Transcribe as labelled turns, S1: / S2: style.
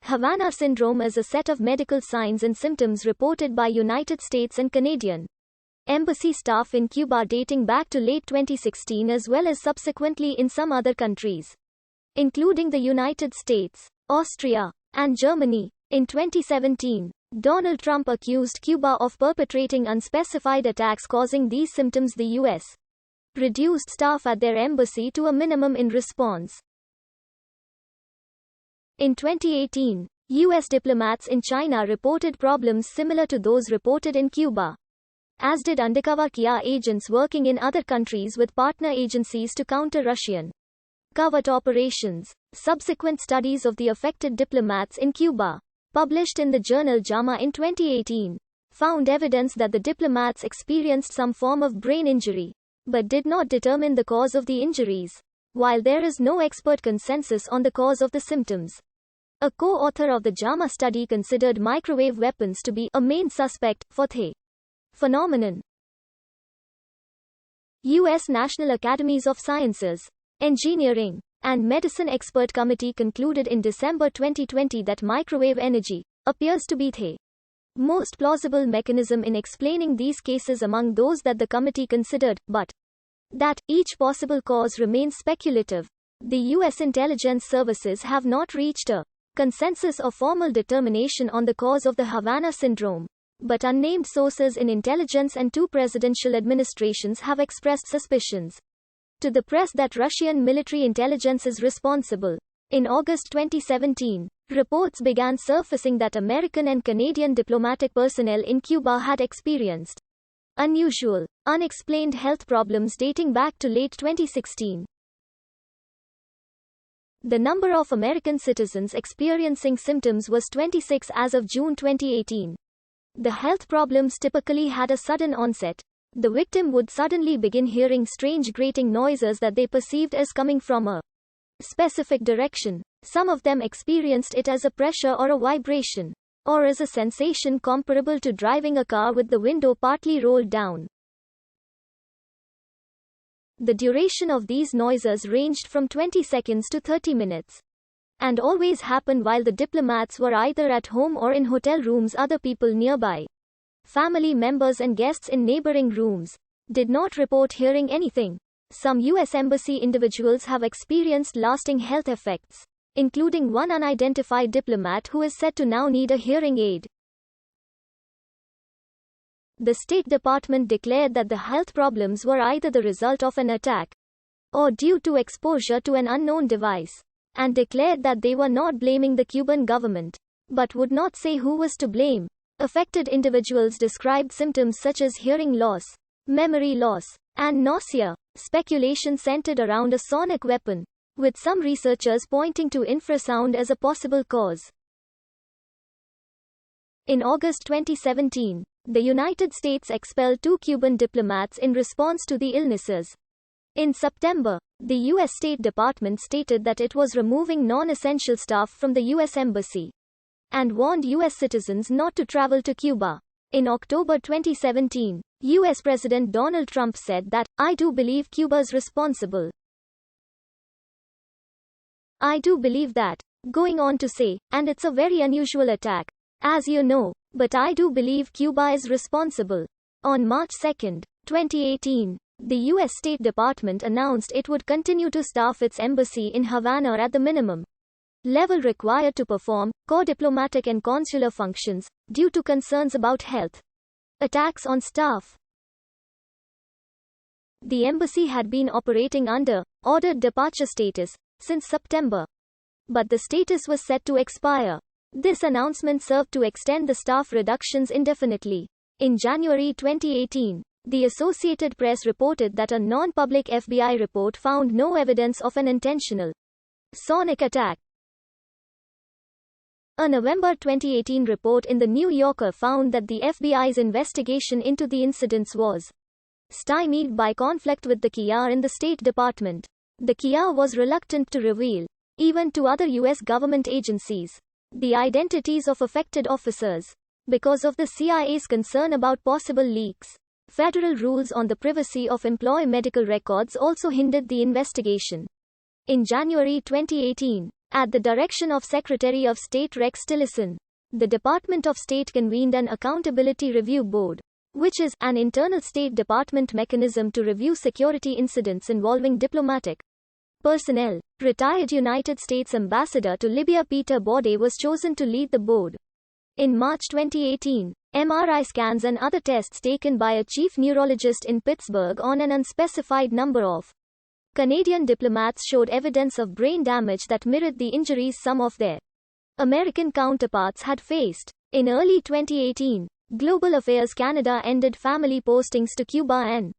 S1: Havana syndrome is a set of medical signs and symptoms reported by United States and Canadian embassy staff in Cuba dating back to late 2016 as well as subsequently in some other countries, including the United States, Austria, and Germany. In 2017, Donald Trump accused Cuba of perpetrating unspecified attacks causing these symptoms. The U.S. reduced staff at their embassy to a minimum in response. In 2018, U.S. diplomats in China reported problems similar to those reported in Cuba, as did undercover KIA agents working in other countries with partner agencies to counter Russian covert operations. Subsequent studies of the affected diplomats in Cuba, published in the journal JAMA in 2018, found evidence that the diplomats experienced some form of brain injury, but did not determine the cause of the injuries. While there is no expert consensus on the cause of the symptoms, a co-author of the JAMA study considered microwave weapons to be a main suspect for the phenomenon. U.S. National Academies of Sciences, Engineering, and Medicine Expert Committee concluded in December 2020 that microwave energy appears to be the most plausible mechanism in explaining these cases among those that the committee considered, but that each possible cause remains speculative. The U.S. intelligence services have not reached a consensus or formal determination on the cause of the Havana syndrome, but unnamed sources in intelligence and two presidential administrations have expressed suspicions to the press that Russian military intelligence is responsible. In August 2017, reports began surfacing that American and Canadian diplomatic personnel in Cuba had experienced unusual, unexplained health problems dating back to late 2016. The number of American citizens experiencing symptoms was 26 as of June 2018. The health problems typically had a sudden onset. The victim would suddenly begin hearing strange grating noises that they perceived as coming from a specific direction. Some of them experienced it as a pressure or a vibration, or as a sensation comparable to driving a car with the window partly rolled down. The duration of these noises ranged from 20 seconds to 30 minutes, and always happened while the diplomats were either at home or in hotel rooms. Other people nearby, family members and guests in neighboring rooms, did not report hearing anything. Some U.S. Embassy individuals have experienced lasting health effects, including one unidentified diplomat who is said to now need a hearing aid. The State Department declared that the health problems were either the result of an attack or due to exposure to an unknown device, and declared that they were not blaming the Cuban government, but would not say who was to blame. Affected individuals described symptoms such as hearing loss, memory loss, and nausea. Speculation centered around a sonic weapon, with some researchers pointing to infrasound as a possible cause. In August 2017, the United States expelled 2 Cuban diplomats in response to the illnesses. In September, the U.S. State Department stated that it was removing non-essential staff from the U.S. Embassy and warned U.S. citizens not to travel to Cuba. In October 2017, U.S. President Donald Trump said that, "I do believe Cuba's responsible. I do believe that," going on to say, "and it's a very unusual attack, as you know, but I do believe Cuba is responsible." On March 2, 2018, the U.S. State Department announced it would continue to staff its embassy in Havana at the minimum level required to perform core diplomatic and consular functions, due to concerns about health attacks on staff. The embassy had been operating under ordered departure status since September, but the status was set to expire. This announcement served to extend the staff reductions indefinitely. In January 2018, the Associated Press reported that a non-public FBI report found no evidence of an intentional sonic attack. A November 2018 report in The New Yorker found that the FBI's investigation into the incidents was stymied by conflict with the KIA in the State Department. The KIA was reluctant to reveal, even to other U.S. government agencies, the identities of affected officers, because of the CIA's concern about possible leaks. Federal rules on the privacy of employee medical records also hindered the investigation. In January 2018, At the direction of Secretary of State Rex Tillerson, the Department of State convened an Accountability Review Board, which is an internal State Department mechanism to review security incidents involving diplomatic personnel. Retired United States Ambassador to Libya Peter Baudet was chosen to lead the board. In March 2018, MRI scans and other tests taken by a chief neurologist in Pittsburgh on an unspecified number of Canadian diplomats showed evidence of brain damage that mirrored the injuries some of their American counterparts had faced. In early 2018, Global Affairs Canada ended family postings to Cuba and